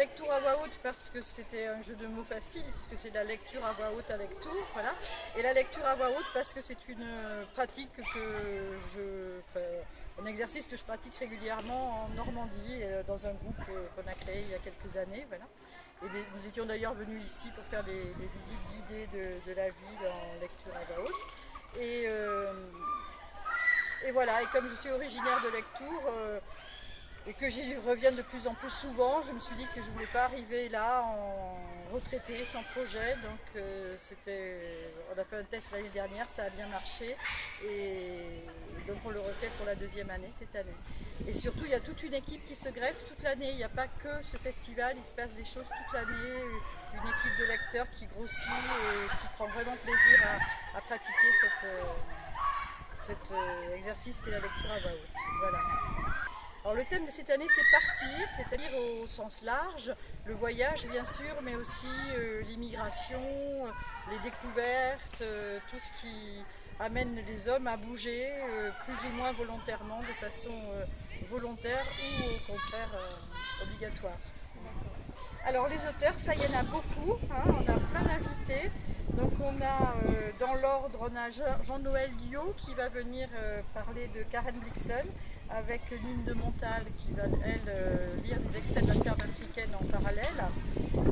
lecture à voix haute parce que c'était un jeu de mots facile, puisque c'est la lecture à voix haute avec tour, voilà. Et la lecture à voix haute parce que c'est une pratique un exercice que je pratique régulièrement en Normandie, dans un groupe qu'on a créé il y a quelques années, voilà. Et nous étions d'ailleurs venus ici pour faire des visites guidées de la ville en lecture à voix haute. Et voilà, et comme je suis originaire de Lectoure, et que j'y reviens de plus en plus souvent, je me suis dit que je ne voulais pas arriver là en retraité, sans projet. Donc on a fait un test l'année dernière, ça a bien marché. Et donc on le refait pour la deuxième année cette année. Et surtout, il y a toute une équipe qui se greffe toute l'année. Il n'y a pas que ce festival, il se passe des choses toute l'année. Une équipe de lecteurs qui grossit et qui prend vraiment plaisir à pratiquer cet exercice qu'est la lecture à voix haute. Voilà. Alors le thème de cette année c'est partir, c'est-à-dire au sens large, le voyage bien sûr, mais aussi l'immigration, les découvertes, tout ce qui amène les hommes à bouger plus ou moins volontairement, de façon volontaire ou au contraire obligatoire. Alors les auteurs, ça y en a beaucoup, hein, on a plein d'invités. Donc on a dans l'ordre, on a Jean-Noël Liot qui va venir parler de Karen Blixen, avec Nine de Montal qui va elle lire des extraits de la ferme africaine en parallèle.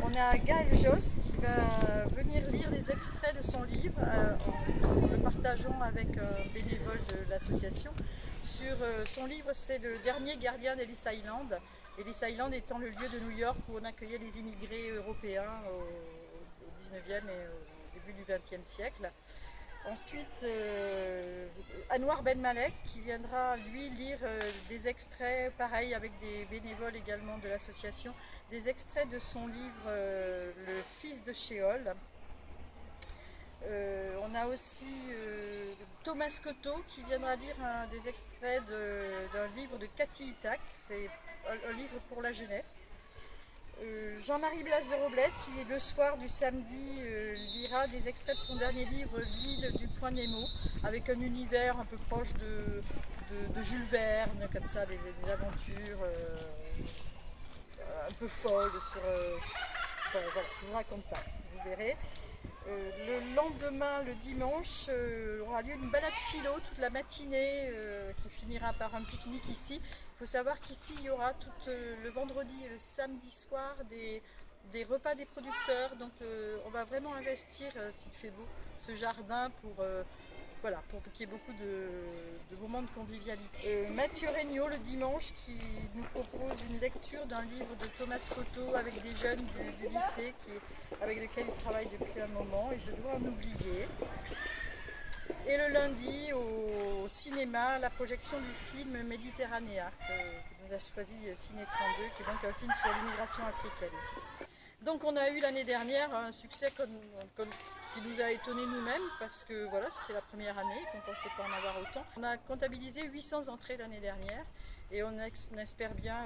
On a Gaël Josse qui va venir lire des extraits de son livre en le partageant avec un bénévole de l'association. Sur son livre, c'est Le dernier gardien d'Ellis Island. Ellis Island étant le lieu de New York où on accueillait les immigrés européens au 19e et au début du 20e siècle. Ensuite, Anouar Ben Malek qui viendra lui lire des extraits, pareil avec des bénévoles également de l'association, des extraits de son livre Le fils de Sheol. On a aussi Thomas Cotto qui viendra lire des extraits d'un livre de Cathy Itac, c'est un livre pour la jeunesse. Jean-Marie Blas de Robles qui le soir du samedi lira des extraits de son dernier livre L'île du Point Nemo, avec un univers un peu proche de Jules Verne, comme ça, des aventures un peu folles enfin, voilà, je ne vous raconte pas, vous verrez. Le lendemain, le dimanche, aura lieu une balade philo toute la matinée qui finira par un pique-nique ici. Il faut savoir qu'ici, il y aura tout le vendredi et le samedi soir des repas des producteurs. Donc on va vraiment investir, s'il fait beau, ce jardin pour qu'il y ait beaucoup de moments de convivialité. Mathieu Regnault le dimanche qui nous propose une lecture d'un livre de Thomas Cotto avec des jeunes du lycée avec lesquels il travaille depuis un moment, et je dois en oublier. Et le lundi au cinéma, la projection du film Méditerranéa que nous a choisi Ciné 32, qui est donc un film sur l'immigration africaine. Donc on a eu l'année dernière un succès qui nous a étonnés nous-mêmes, parce que voilà, c'était la première année, qu'on ne pensait pas en avoir autant. On a comptabilisé 800 entrées l'année dernière et on espère bien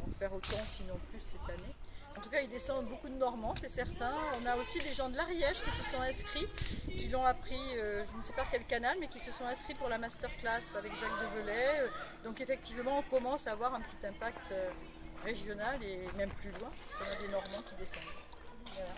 en faire autant, sinon plus cette année. En tout cas, il descend beaucoup de Normands, c'est certain. On a aussi des gens de l'Ariège qui se sont inscrits, qui l'ont appris, je ne sais pas quel canal, mais qui se sont inscrits pour la masterclass avec Jacques Develay. Donc effectivement, on commence à avoir un petit impact régional et même plus loin, parce qu'on a des Normands qui descendent. Voilà.